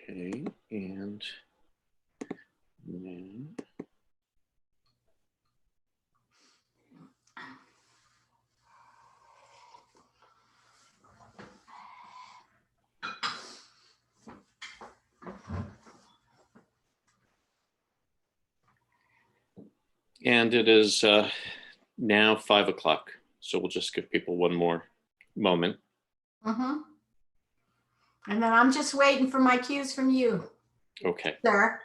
Okay, and then it is now 5 o'clock. So we'll just give people one more moment. Mm-hmm. And then I'm just waiting for my cues from you. Okay. Sir.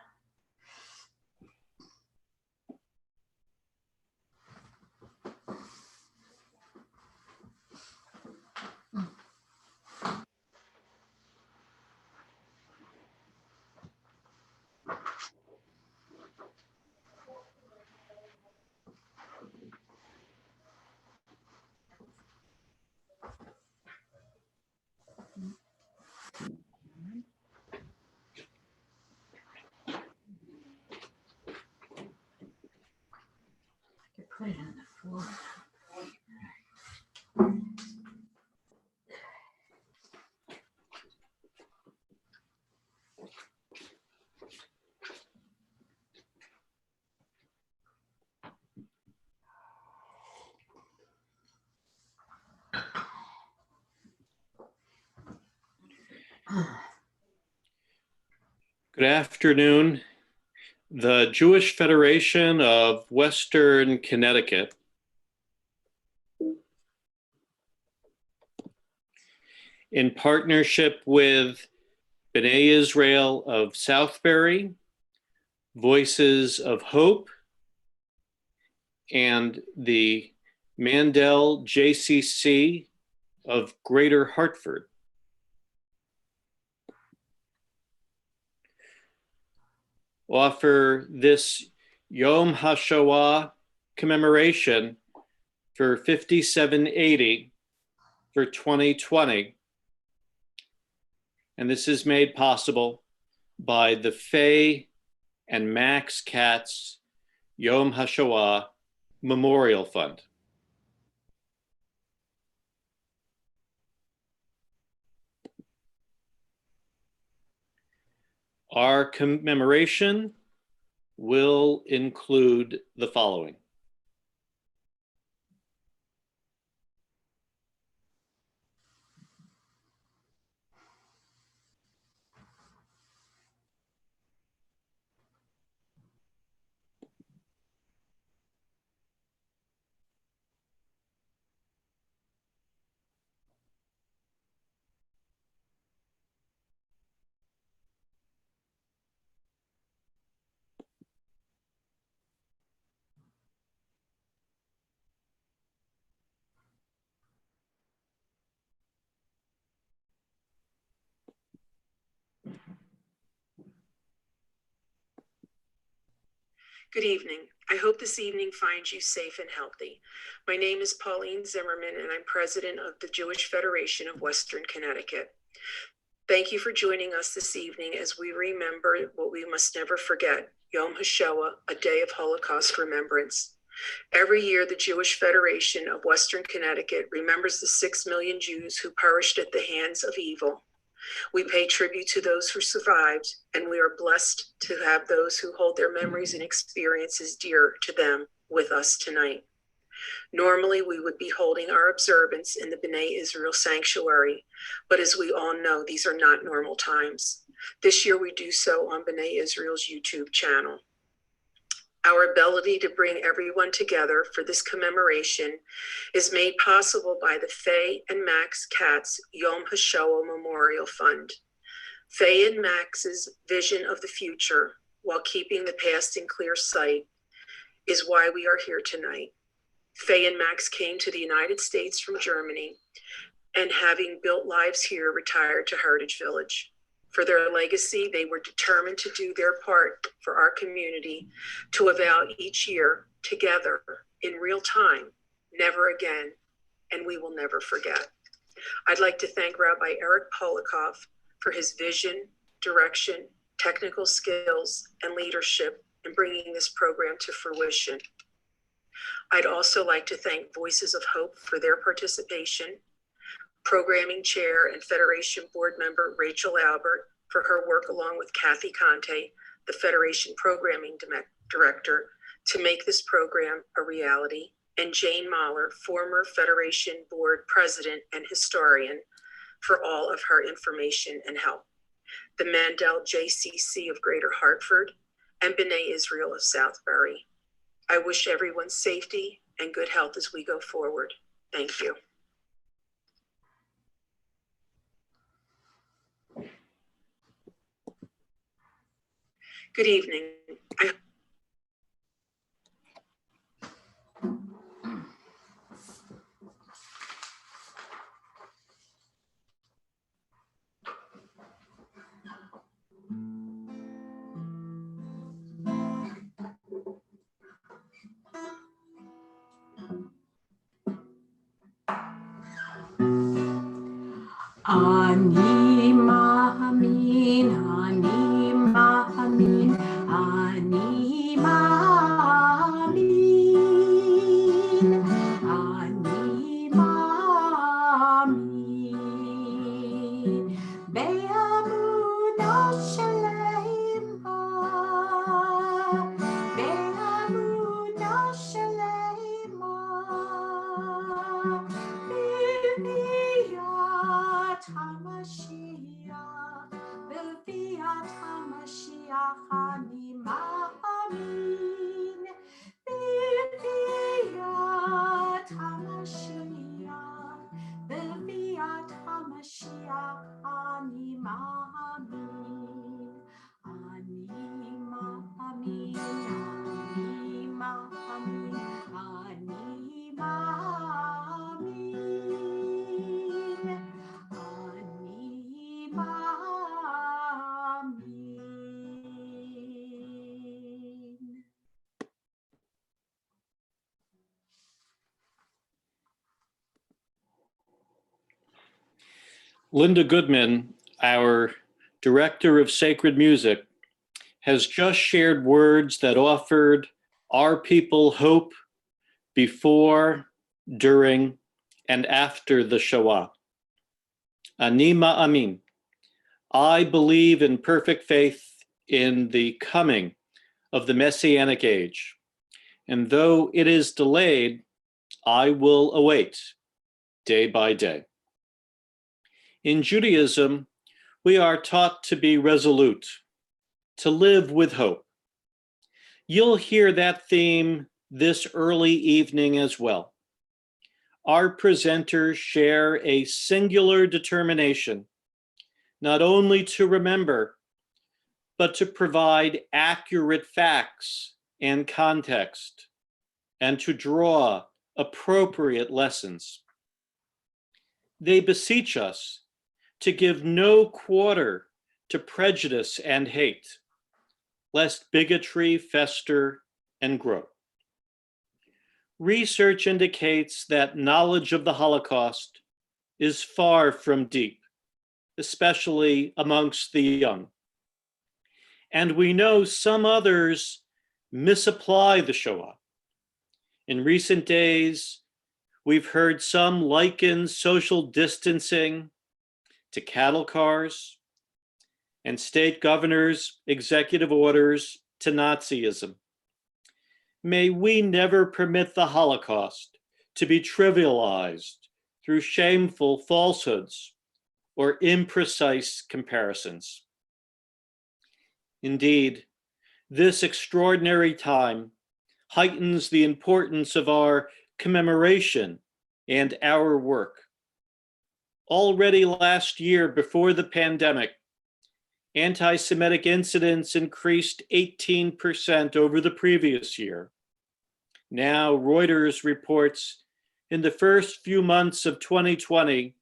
Put it on the floor. Good afternoon. The Jewish Federation of Western Connecticut in partnership with B'nai Israel of Southbury, Voices of Hope, and the Mandel JCC of Greater Hartford offer this Yom HaShoah commemoration for 5780 for 2020. And this is made possible by the Faye and Max Katz Yom HaShoah Memorial Fund. Our commemoration will include the following. Good evening. I hope this evening finds you safe and healthy. My name is Pauline Zimmerman, and I'm president of the Jewish Federation of Western Connecticut. Thank you for joining us this evening as we remember what we must never forget, Yom HaShoah, a day of Holocaust remembrance. Every year, the Jewish Federation of Western Connecticut remembers the 6 million Jews who perished at the hands of evil. We pay tribute to those who survived, and we are blessed to have those who hold their memories and experiences dear to them with us tonight. Normally, we would be holding our observance in the B'nai Israel sanctuary, but as we all know, these are not normal times. This year, we do so on B'nai Israel's YouTube channel. Our ability to bring everyone together for this commemoration is made possible by the Faye and Max Katz Yom HaShoah Memorial Fund. Faye and Max's vision of the future, while keeping the past in clear sight, is why we are here tonight. Faye and Max came to the United States from Germany, and having built lives here, retired to Heritage Village. For their legacy, they were determined to do their part for our community, to avow each year together in real time, never again, and we will never forget. I'd like to thank Rabbi Eric Polikoff for his vision, direction, technical skills, and leadership in bringing this program to fruition. I'd also like to thank Voices of Hope for their participation, Programming Chair and Federation Board Member Rachel Albert, for her work along with Kathy Conte, the Federation Programming Director, to make this program a reality, and Jane Mahler, former Federation Board President and historian, for all of her information and help. The Mandel JCC of Greater Hartford, and B'nai Israel of Southbury. I wish everyone safety and good health as we go forward. Thank you. Good evening. Ani Mahamin, Ani Mahamin, Ani Mahamin, Ani Mahamin, Be'amuno Shalema, Be'amuno Shalema, B'viat HaMashiach, B'viat HaMashiach Ani Ma'amin, B'viat HaMashiach, B'viat HaMashiach Ani Ma'amin, Ani Ma'amin, Ani Ma'amin, Ani Ma'amin, Ani Ma'amin. Linda Goodman, our Director of Sacred Music, has just shared words that offered our people hope before, during, and after the Shoah. Ani Ma'amin. I believe in perfect faith in the coming of the Messianic age. And though it is delayed, I will await day by day. In Judaism, we are taught to be resolute, to live with hope. You'll hear that theme this early evening as well. Our presenters share a singular determination, not only to remember, but to provide accurate facts and context, and to draw appropriate lessons. They beseech us to give no quarter to prejudice and hate, lest bigotry fester and grow. Research indicates that knowledge of the Holocaust is far from deep, especially amongst the young. And we know some others misapply the Shoah. In recent days, we've heard some liken social distancing to cattle cars, and state governors' executive orders to Nazism. May we never permit the Holocaust to be trivialized through shameful falsehoods or imprecise comparisons. Indeed, this extraordinary time heightens the importance of our commemoration and our work. Already last year, before the pandemic, anti-Semitic incidents increased 18% over the previous year. Now, Reuters reports in the first few months of 2020,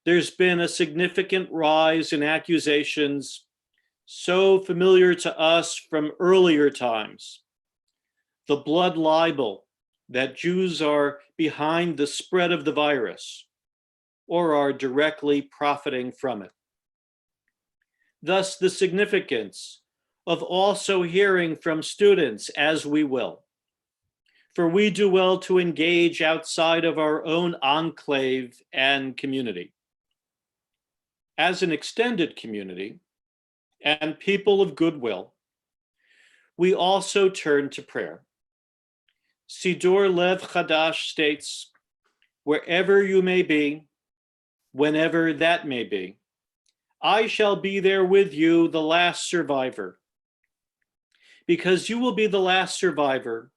there's been a significant rise in accusations so familiar to us from earlier times. The blood libel that Jews are behind the spread of the virus or are directly profiting from it. Thus, the significance of also hearing from students as we will. For we do well to engage outside of our own enclave and community. As an extended community, and people of goodwill, we also turn to prayer. Siddur Lev Chadash states, wherever you may be, whenever that may be, I shall be there with you, the last survivor. Because you will be the last survivor,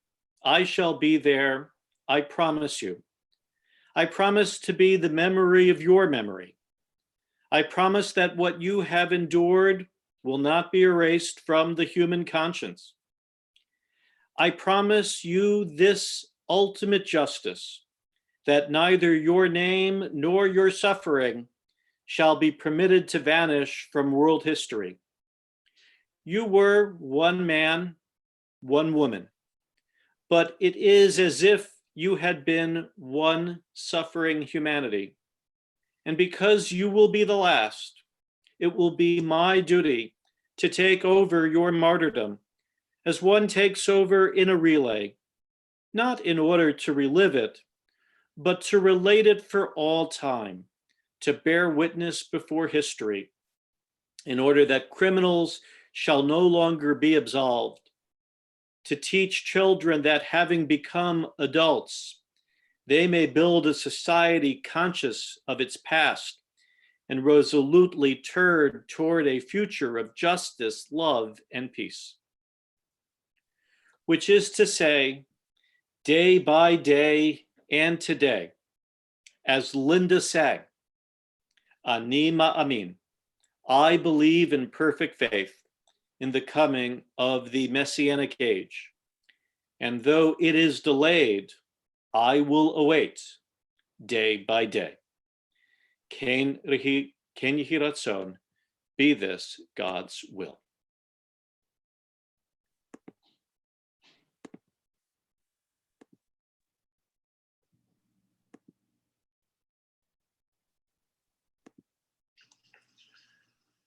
I shall be there, I promise you. I promise to be the memory of your memory. I promise that what you have endured will not be erased from the human conscience. I promise you this ultimate justice, that neither your name nor your suffering shall be permitted to vanish from world history. You were one man, one woman, but it is as if you had been one suffering humanity. And because you will be the last, it will be my duty to take over your martyrdom as one takes over in a relay, not in order to relive it, but to relate it for all time, to bear witness before history, in order that criminals shall no longer be absolved, to teach children that having become adults, they may build a society conscious of its past and resolutely turn toward a future of justice, love, and peace. Which is to say, day by day and today, as Linda sang, Ani Ma'amin, I believe in perfect faith in the coming of the Messianic age. And though it is delayed, I will await day by day. Ken Yehi Ratzon, be this God's will.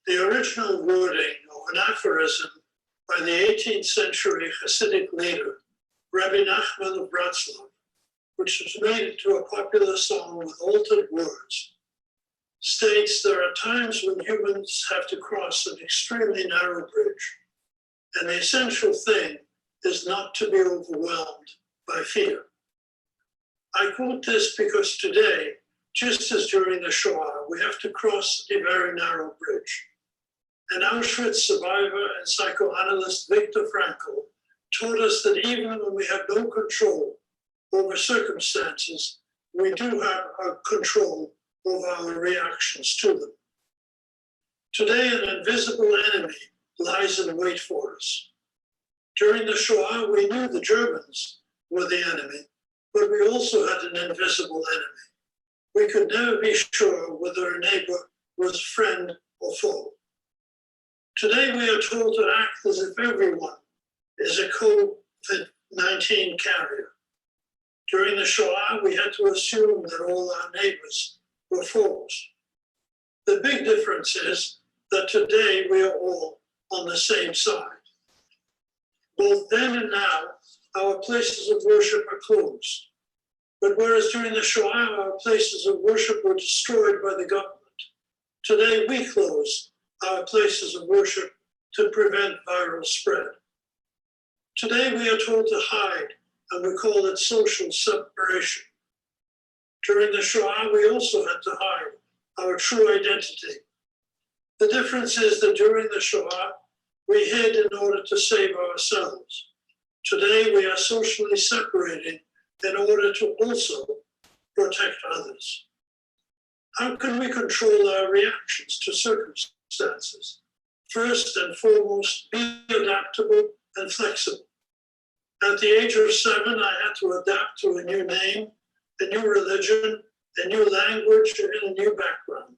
The original wording of an aphorism by the 18th century Hasidic leader, Rabbi Nachman of Bratslav, which was made into a popular song with altered words, states there are times when humans have to cross an extremely narrow bridge, and the essential thing is not to be overwhelmed by fear. I quote this because today, just as during the Shoah, we have to cross a very narrow bridge. An Auschwitz survivor and psychoanalyst Viktor Frankl taught us that even when we have no control over circumstances, we do have control over our reactions to them. Today, an invisible enemy lies in wait for us. During the Shoah, we knew the Germans were the enemy, but we also had an invisible enemy. We could never be sure whether a neighbor was friend or foe. Today, we are told to act as if everyone is a COVID-19 carrier. During the Shoah, we had to assume that all our neighbors were foes. The big difference is that today we are all on the same side. Both then and now, our places of worship are closed. But whereas during the Shoah, our places of worship were destroyed by the government, today we close our places of worship to prevent viral spread. Today we are told to hide, and we call it social separation. During the Shoah, we also had to hide our true identity. The difference is that during the Shoah, we hid in order to save ourselves. Today we are socially separating in order to also protect others. How can we control our reactions to circumstances? First and foremost, be adaptable and flexible. At the age of 7, I had to adapt to a new name, a new religion, a new language, and a new background.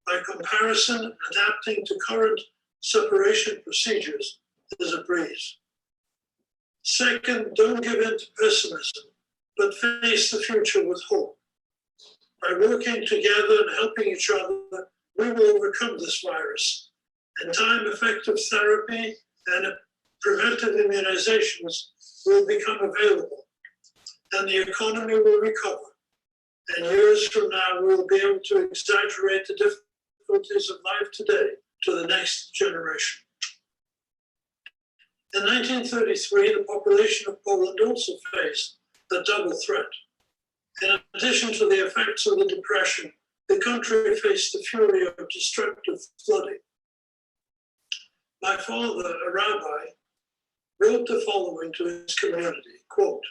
By comparison, adapting to current separation procedures is a breeze. Second, don't give in to pessimism, but face the future with hope. By working together and helping each other, we will overcome this virus. In time, effective therapy and preventive immunizations will become available, and the economy will recover. And years from now, we will be able to exaggerate the difficulties of life today to the next generation. In 1933, the population of Poland also faced a double threat. In addition to the effects of the Depression, the country faced the fury of destructive flooding. My father, a rabbi, wrote the following to his community, quote,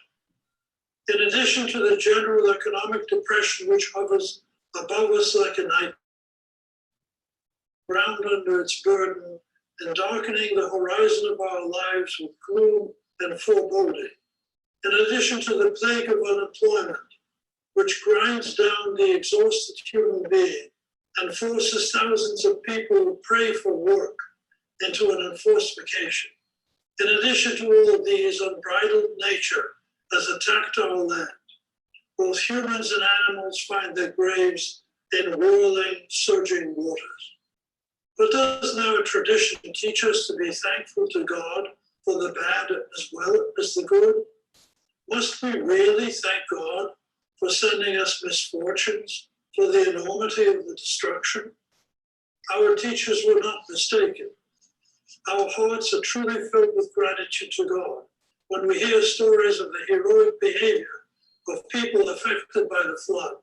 "In addition to the general economic depression which hovers above us like a night, ground under its burden and darkening the horizon of our lives with gloom and foreboding, in addition to the plague of unemployment, which grinds down the exhausted human being and forces thousands of people who pray for work into an enforced vacation. In addition to all of these, unbridled nature has attacked our land. Both humans and animals find their graves in whirling, surging waters. But does our tradition teach us to be thankful to God for the bad as well as the good? Must we really thank God for sending us misfortunes, for the enormity of the destruction? Our teachers were not mistaken. Our hearts are truly filled with gratitude to God when we hear stories of the heroic behavior of people affected by the flood,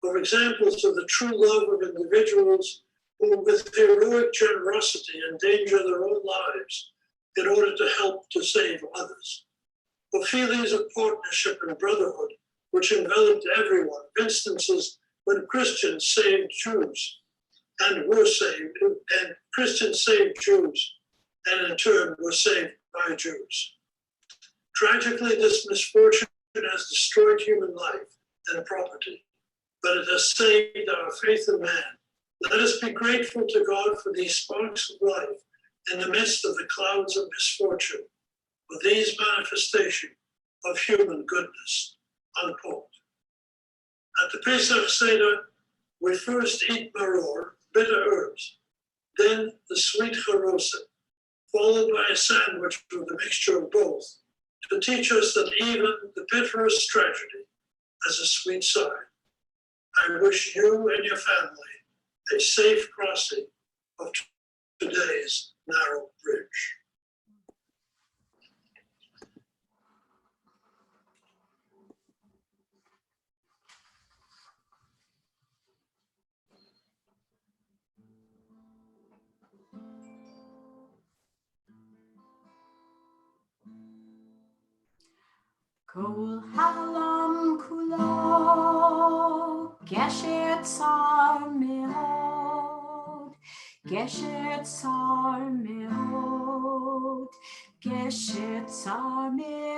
of examples of the true love of individuals who, with heroic generosity, endanger their own lives in order to help to save others, of feelings of partnership and brotherhood which enveloped everyone, instances when Christians saved Jews and were saved, and Christians saved Jews and in turn were saved by Jews. Tragically, this misfortune has destroyed human life and property, but it has saved our faith in man. Let us be grateful to God for these sparks of life in the midst of the clouds of misfortune, for these manifestations of human goodness, unquote. At the Pesach Seder, we first eat maror, bitter herbs, then the sweet charoset, followed by a sandwich with a mixture of both, to teach us that even the bitterest tragedy has a sweet side. I wish you and your family a safe crossing of today's narrow bridge. Kol halam kulo gesher tsar meod, gesher tsar meod, gesher tsar meod.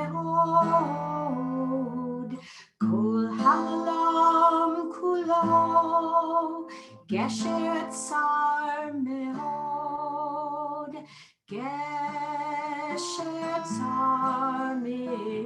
Kol halam kulo gesher tsar meod, gesher tsar meod.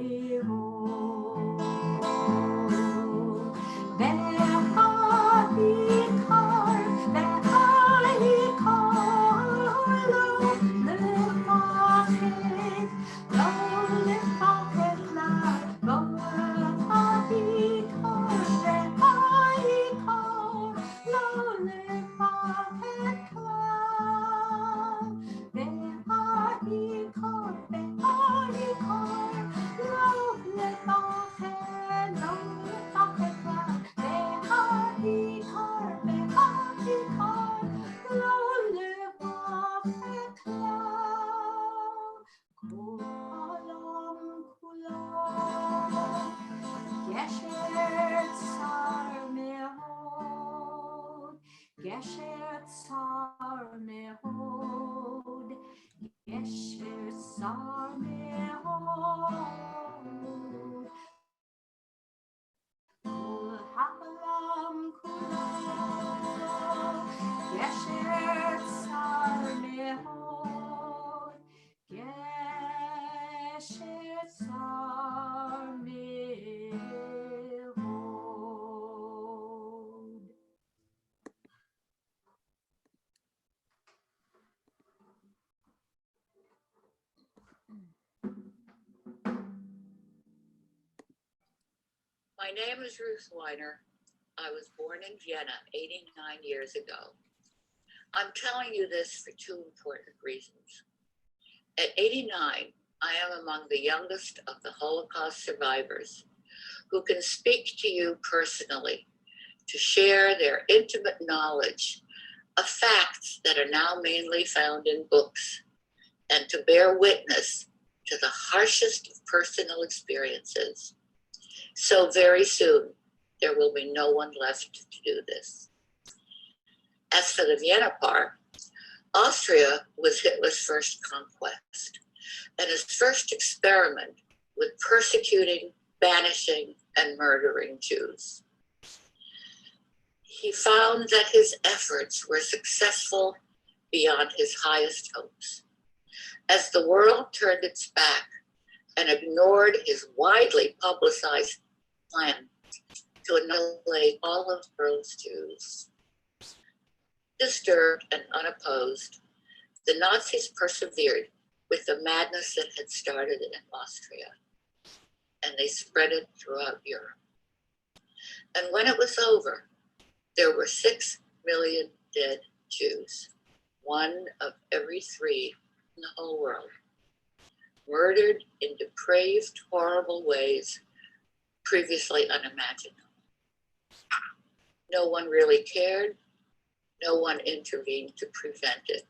Gesher tsar meod, gesher tsar meod. Kol halam kulo, gesher tsar meod, gesher tsar meod. My name is Ruth Weiner. I was born in Vienna 89 years ago. I'm telling you this for two important reasons. At 89, I am among the youngest of the Holocaust survivors who can speak to you personally to share their intimate knowledge of facts that are now mainly found in books and to bear witness to the harshest of personal experiences. So very soon, there will be no one left to do this. As for the Vienna part, Austria was Hitler's first conquest and his first experiment with persecuting, banishing, and murdering Jews. He found that his efforts were successful beyond his highest hopes. As the world turned its back and ignored his widely publicized plan to annihilate all of the world's Jews. Disturbed and unopposed, the Nazis persevered with the madness that had started in Austria, and they spread it throughout Europe. And when it was over, there were 6 million dead Jews, 1 of every 3 in the whole world, murdered in depraved, horrible ways previously unimaginable. No one really cared. No one intervened to prevent it.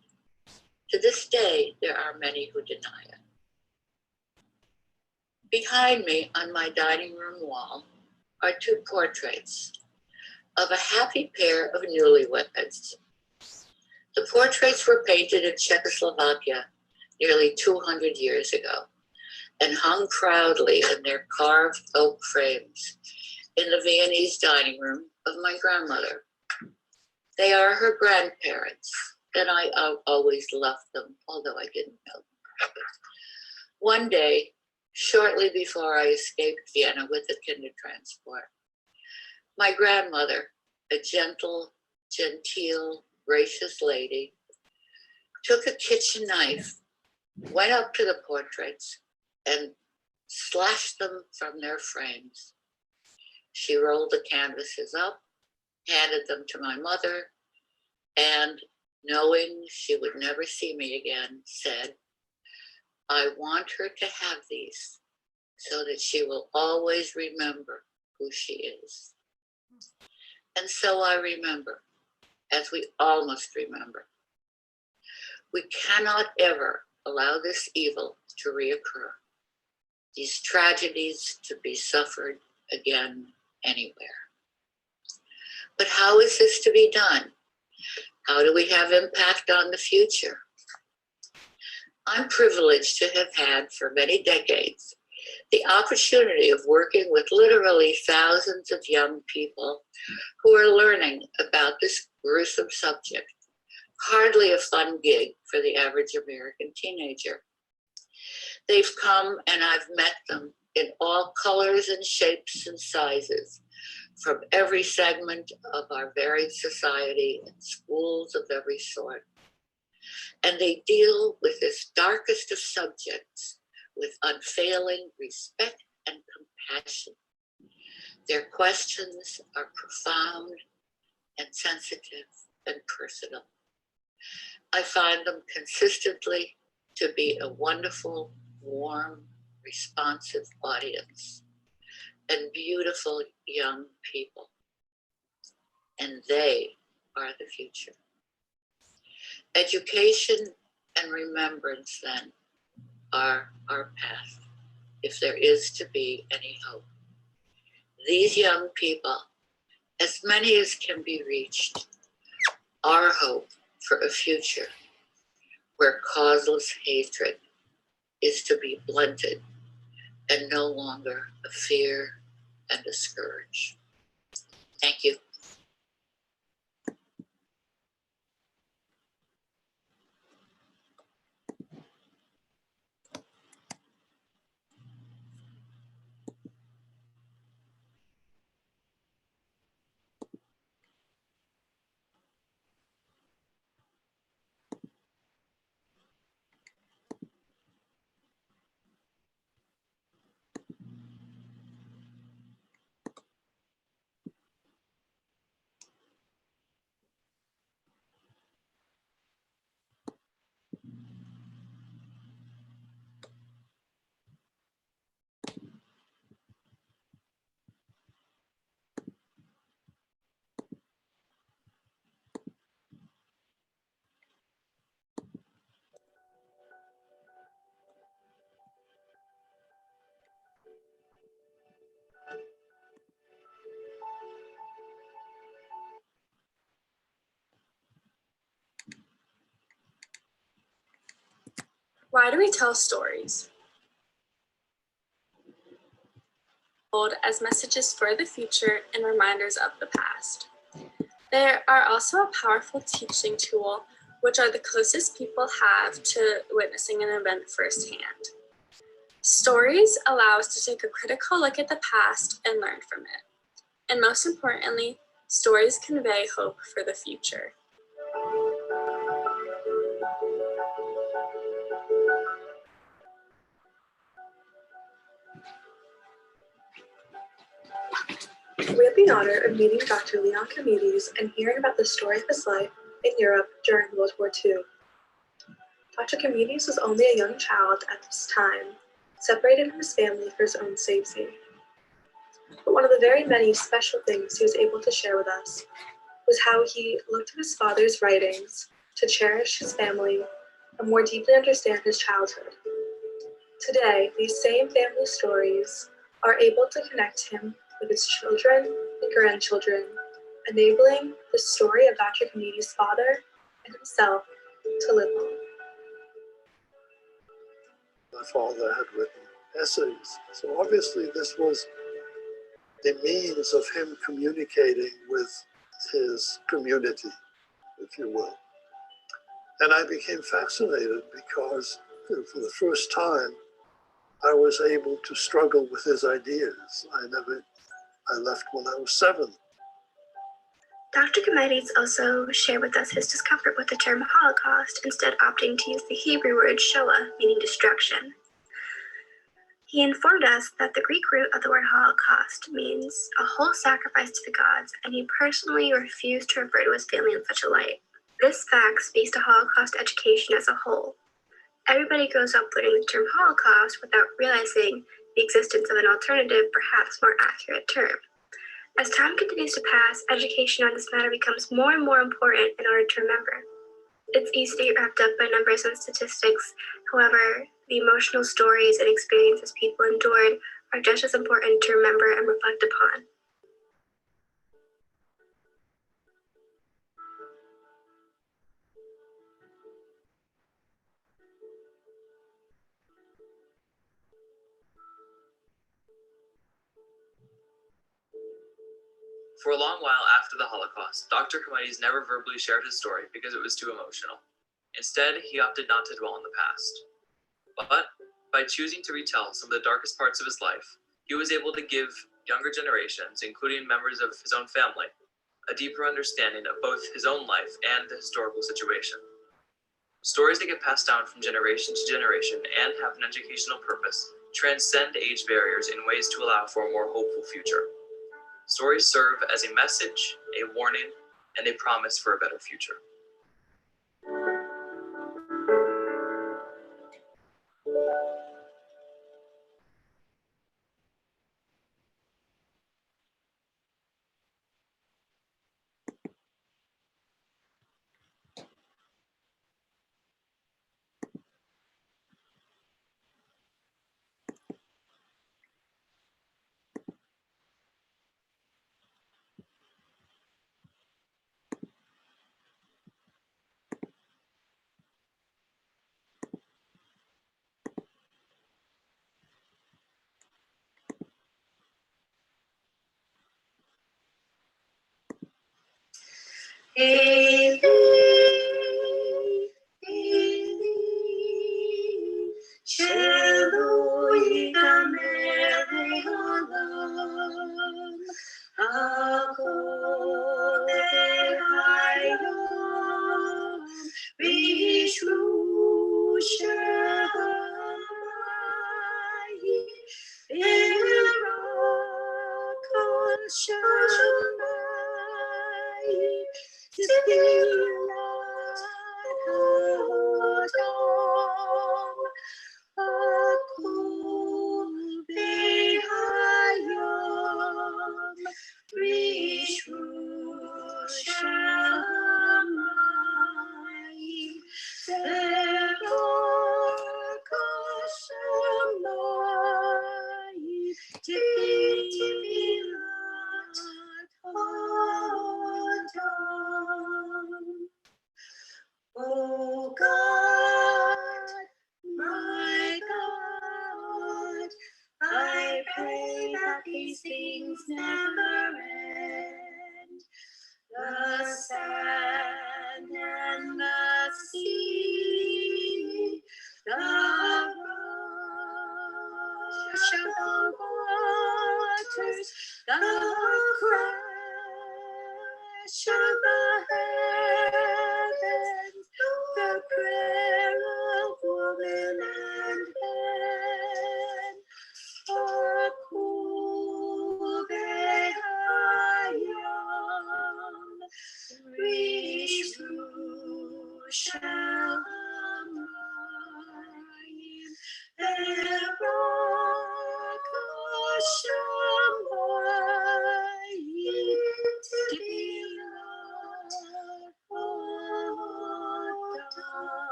To this day, there are many who deny it. Behind me on my dining room wall are 2 portraits of a happy pair of newlyweds. The portraits were painted in Czechoslovakia nearly 200 years ago and hung proudly in their carved oak frames in the Viennese dining room of my grandmother. They are her grandparents, and I always loved them, although I didn't know them. One day, shortly before I escaped Vienna with the Kindertransport, my grandmother, a gentle, genteel, gracious lady, took a kitchen knife, went up to the portraits, and slashed them from their frames. She rolled the canvases up, handed them to my mother, and knowing she would never see me again, said, "I want her to have these so that she will always remember who she is." And so I remember, as we all must remember. We cannot ever allow this evil to reoccur, these tragedies to be suffered again anywhere. But how is this to be done? How do we have impact on the future? I'm privileged to have had for many decades the opportunity of working with literally thousands of young people who are learning about this gruesome subject. Hardly a fun gig for the average American teenager. They've come and I've met them in all colors and shapes and sizes, from every segment of our varied society and schools of every sort. And they deal with this darkest of subjects with unfailing respect and compassion. Their questions are profound and sensitive and personal. I find them consistently to be a wonderful, warm, responsive audience and beautiful young people. And they are the future. Education and remembrance then are our path, if there is to be any hope. These young people, as many as can be reached, are hope for a future where causeless hatred is to be blunted and no longer a fear and a scourge. Thank you. Why do we tell stories? Told as messages for the future and reminders of the past. They are also a powerful teaching tool, which are the closest people have to witnessing an event firsthand. Stories allow us to take a critical look at the past and learn from it. And most importantly, stories convey hope for the future. We have the honor of meeting Dr. Leon Comedes and hearing about the story of his life in Europe during World War II. Dr. Comedes was only a young child at this time, separated from his family for his own safety. But one of the very many special things he was able to share with us was how he looked at his father's writings to cherish his family and more deeply understand his childhood. Today, these same family stories are able to connect him with his children and grandchildren, enabling the story of Dr. Comedes' father and himself to live on. My father had written essays, so obviously this was a means of him communicating with his community, if you will. And I became fascinated because for the first time, I was able to struggle with his ideas. I left when I was 7. Dr. Comedes also shared with us his discomfort with the term Holocaust, instead opting to use the Hebrew word Shoah, meaning destruction. He informed us that the Greek root of the word Holocaust means a whole sacrifice to the gods, and he personally refused to refer to his family in such a light. This fact speaks to Holocaust education as a whole. Everybody grows up learning the term Holocaust without realizing the existence of an alternative, perhaps more accurate term. As time continues to pass, education on this matter becomes more and more important in order to remember. It's easy to get wrapped up by numbers and statistics. However, the emotional stories and experiences people endured are just as important to remember and reflect upon. For a long while after the Holocaust, Dr. Comedes never verbally shared his story because it was too emotional. Instead, he opted not to dwell on the past. But by choosing to retell some of the darkest parts of his life, he was able to give younger generations, including members of his own family, a deeper understanding of both his own life and the historical situation. Stories that get passed down from generation to generation and have an educational purpose transcend age barriers in ways to allow for a more hopeful future. Stories serve as a message, a warning, and a promise for a better future. Eli, Eli, Shelo yigamer haolam, hakol hayom, v'yishlu shamayim, v'rakol shamayim, Tefillat ha'odam, hakol b'hayom, rishvu shamayim, v'rak hashamayim, tefillat ha'odam. Oh God, my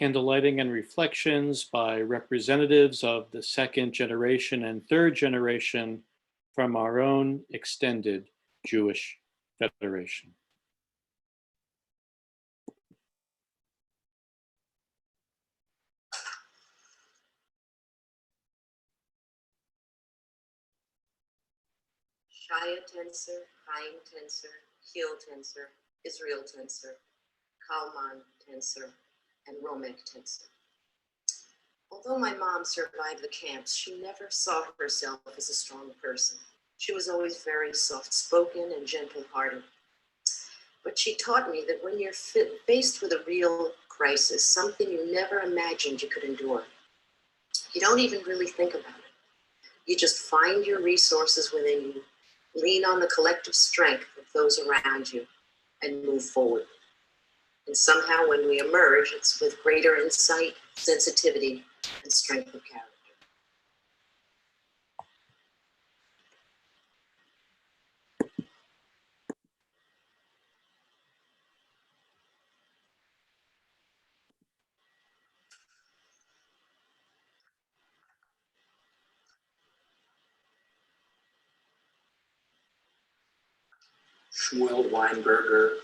candlelighting and reflections by representatives of the second generation and third generation from our own extended Jewish Federation. Shaya tensor, Chaim tensor, Heel tensor, Israel tensor, Kalman tensor, and Romek tensor. Although my mom survived the camps, she never saw herself as a strong person. She was always very soft-spoken and gentle-hearted. But she taught me that when you're faced with a real crisis, something you never imagined you could endure, you don't even really think about it. You just find your resources within you, lean on the collective strength of those around you, and move forward. And somehow when we emerge, it's with greater insight, sensitivity, and strength of character. Shmuel Weinberger,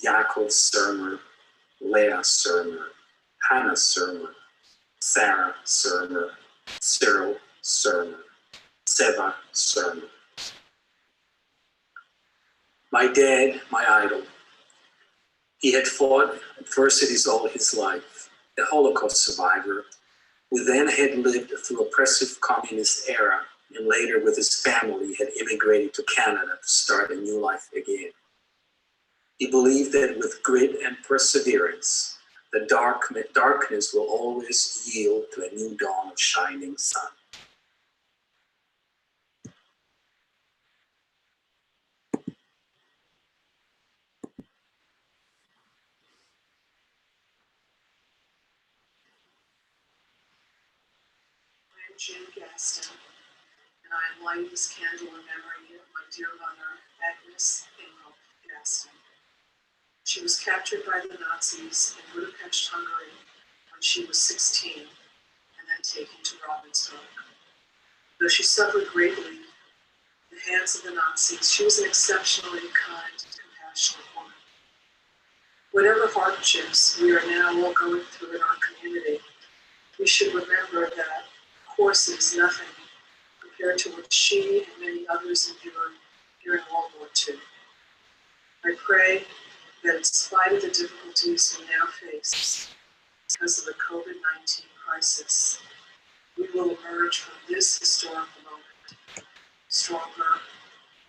Yaakov Surmer, Leah Surmer, Hannah Surmer, Sarah Surmer, Cyril Surmer, Seva Surmer. My dad, my idol. He had fought adversities all his life, a Holocaust survivor who then had lived through oppressive communist era and later with his family had immigrated to Canada to start a new life again. He believed that with grit and perseverance, the darkness will always yield to a new dawn of shining sun. I'm Jane Gaston, and I light this candle in memory of my dear mother, Agnes Engel Gaston. She was captured by the Nazis in Budapest, Hungary, when she was 16, and then taken to Ravensbrück. Though she suffered greatly at the hands of the Nazis, she was an exceptionally kind and compassionate woman. Whatever hardships we are now all going through in our community, we should remember that, of course, it is nothing compared to what she and many others endured during World War II. I pray that in spite of the difficulties we now face because of the COVID-19 crisis, we will emerge from this historical moment stronger,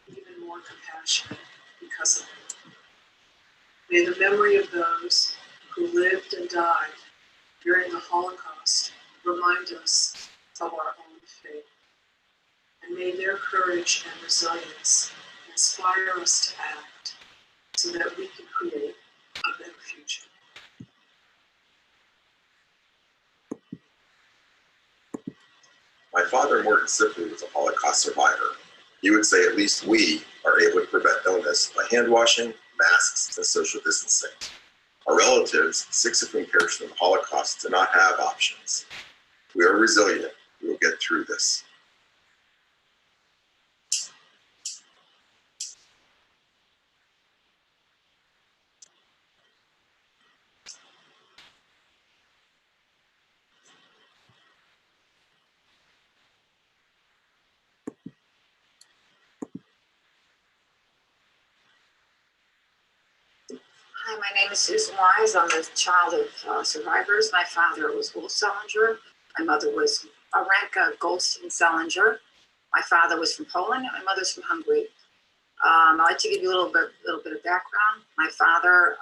even more compassionate because of it. May the memory of those who lived and died during the Holocaust remind us of our own fate. And may their courage and resilience inspire us to act so that we can create a better future. My father, Morton Sipley, was a Holocaust survivor. He would say at least we are able to prevent illness by hand washing, masks, and social distancing. Our relatives, 6 of whom perished in the Holocaust, do not have options. We are resilient. We will get through this. Hi, my name is Susan Wise. I'm a child of survivors. My father was Wolf Salinger. My mother was Aranka Goldstein Salinger. My father was from Poland and my mother's from Hungary. I'd like to give you a little bit of background. My father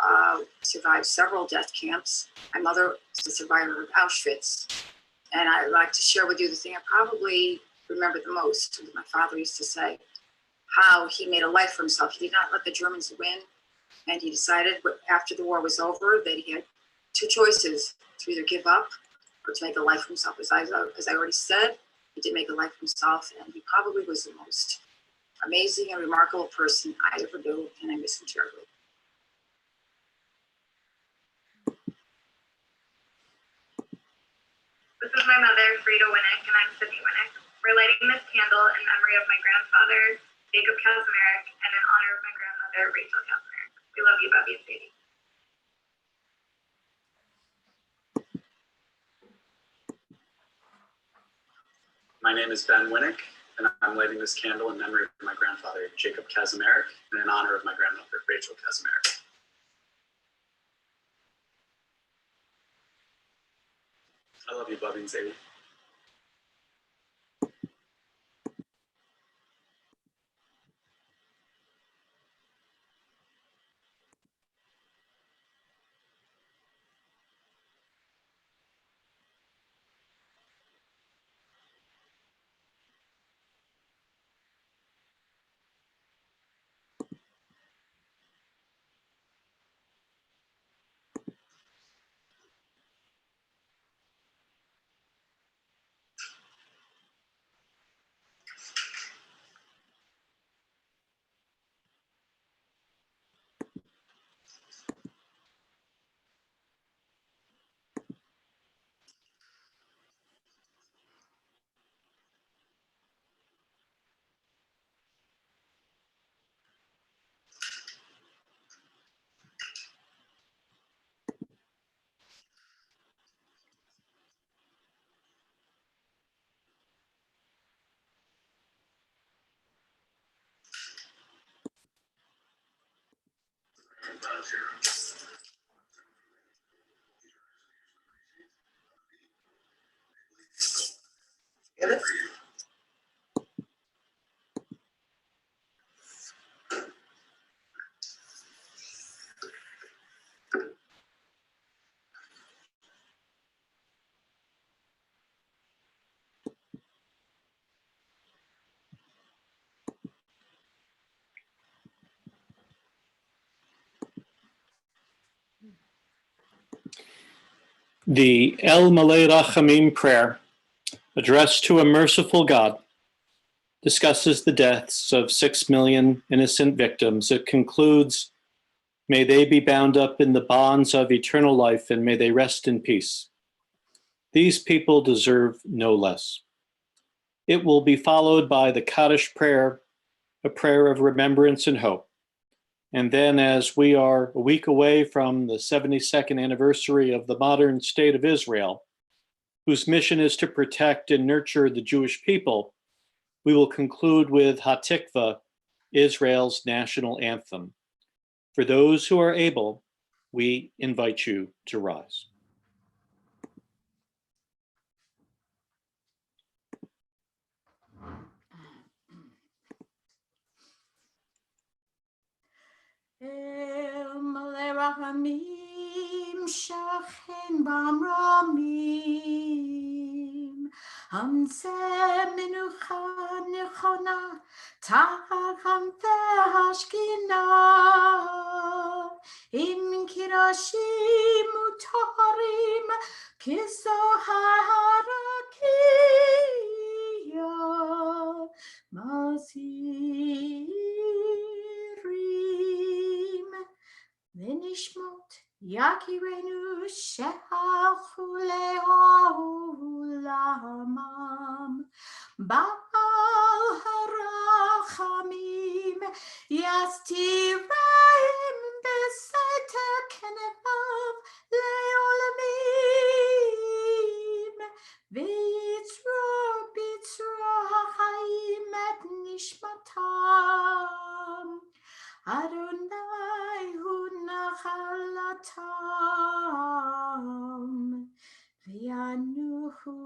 survived several death camps. My mother is a survivor of Auschwitz. And I'd like to share with you the thing I probably remember the most. My father used to say how he made a life for himself. He did not let the Germans win. And he decided after the war was over that he had 2 choices, to either give up or to make a life for himself. As I already said, he did make a life for himself, and he probably was the most amazing and remarkable person I ever knew, and I miss him terribly. This is my mother, Frida Winnick, and I'm Sydney Winnick. We're lighting this candle in memory of my grandfather, Jacob Kazimierz, and in honor of my grandmother, Rachel Kazimierz. We love you, Bubby and Sadie. My name is Ben Winnick, and I'm lighting this candle in memory of my grandfather, Jacob Kazimierz, and in honor of my grandmother, Rachel Kazimierz. I love you, Bubby and Sadie. The El Malei Rachamim prayer, addressed to a merciful God, discusses the deaths of 6 million innocent victims. It concludes, may they be bound up in the bonds of eternal life and may they rest in peace. These people deserve no less. It will be followed by the Kaddish prayer, a prayer of remembrance and hope. And then, as we are a week away from the 72nd anniversary of the modern state of Israel, whose mission is to protect and nurture the Jewish people, we will conclude with Hatikva, Israel's national anthem. For those who are able, we invite you to rise. El Malei Rachamim Shachin Bamramim Hamzeh Menucha Nechona Tacham Hashkina Im Kirashim Utarim Kisoharakia Masirim Venishmot Yakirenu Shehalchu Leolamam Baal Harachamim Yastirayim Beseter Kenevav Leolamim Vitzro Bitzro Hachaim Et Nishmatam Adonai hu nachalatam v'yanuhu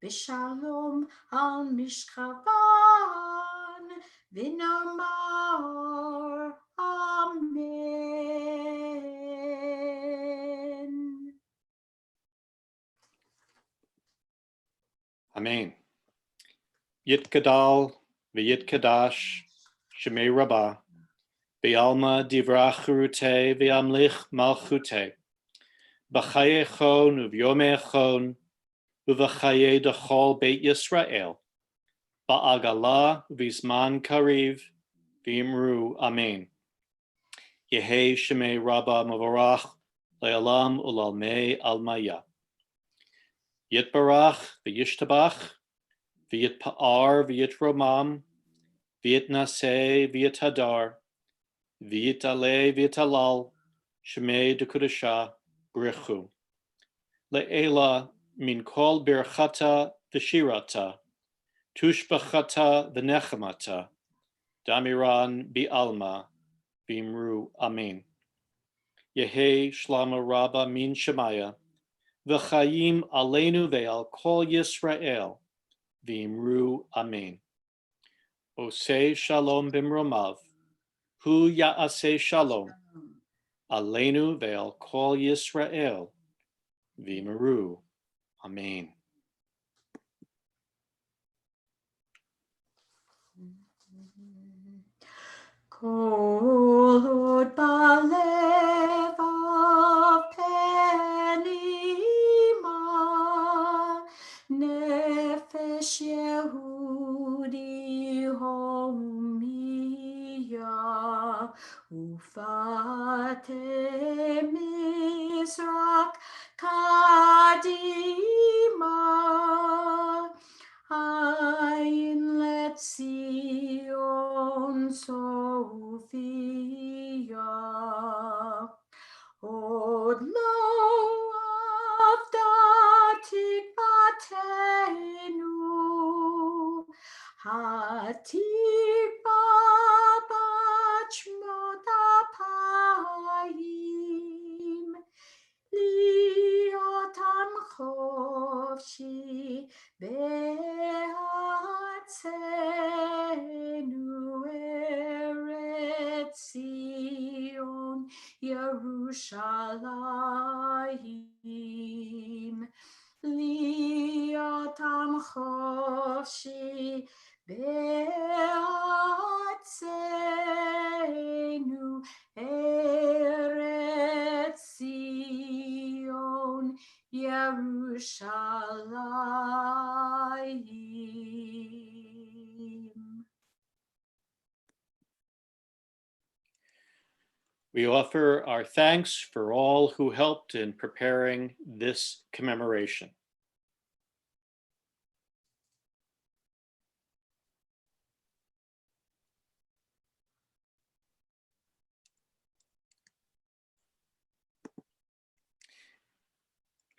b'shalom al mishkavan v'nomar amen. Amen. Yitkadal v'yitkadash Shemei Rabbah V'alma divrachurute v'amlich malchute B'chaye chon u'vyome chon u'v'chaye dechol Beit Yisrael Ba'agala v'zman kariv v'imru Amen. Yehei Shemei Rabbah Mavarach Le'alam u'lalmei almaya. Yitbarach v'yishtabach, v'yitpa'ar v'yitromam, v'yitnaseh v'yithadar, v'yitale v'yitalal, shemei dekudashah, brichu. Le'ela min kol birchata v'shirata, tushbachata v'nechamata, damiran bi'alma, v'imru amen. Yehi shlama rabba min shemaya, v'chayim aleinu ve'al kol Yisrael, v'imru amen. Oseh shalom bimromav, hu ya'aseh shalom, aleinu ve'al kol Yisrael, v'imru amen. Kol hod balev penima, nefesh Yehudi homiya, ufate Mizrak kadima. Ayin let Zion Sophia, Od lo avdatik batenu, hatik babat shmot apayim, Liotam chofshi be'atzenu Eretz Zion Yerushalayim. Liotam chofshi be'atzenu Eretz Zion Yerushalayim. We offer our thanks for all who helped in preparing this commemoration.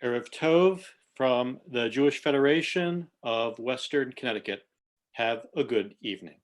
Erev Tov from the Jewish Federation of Western Connecticut. Have a good evening.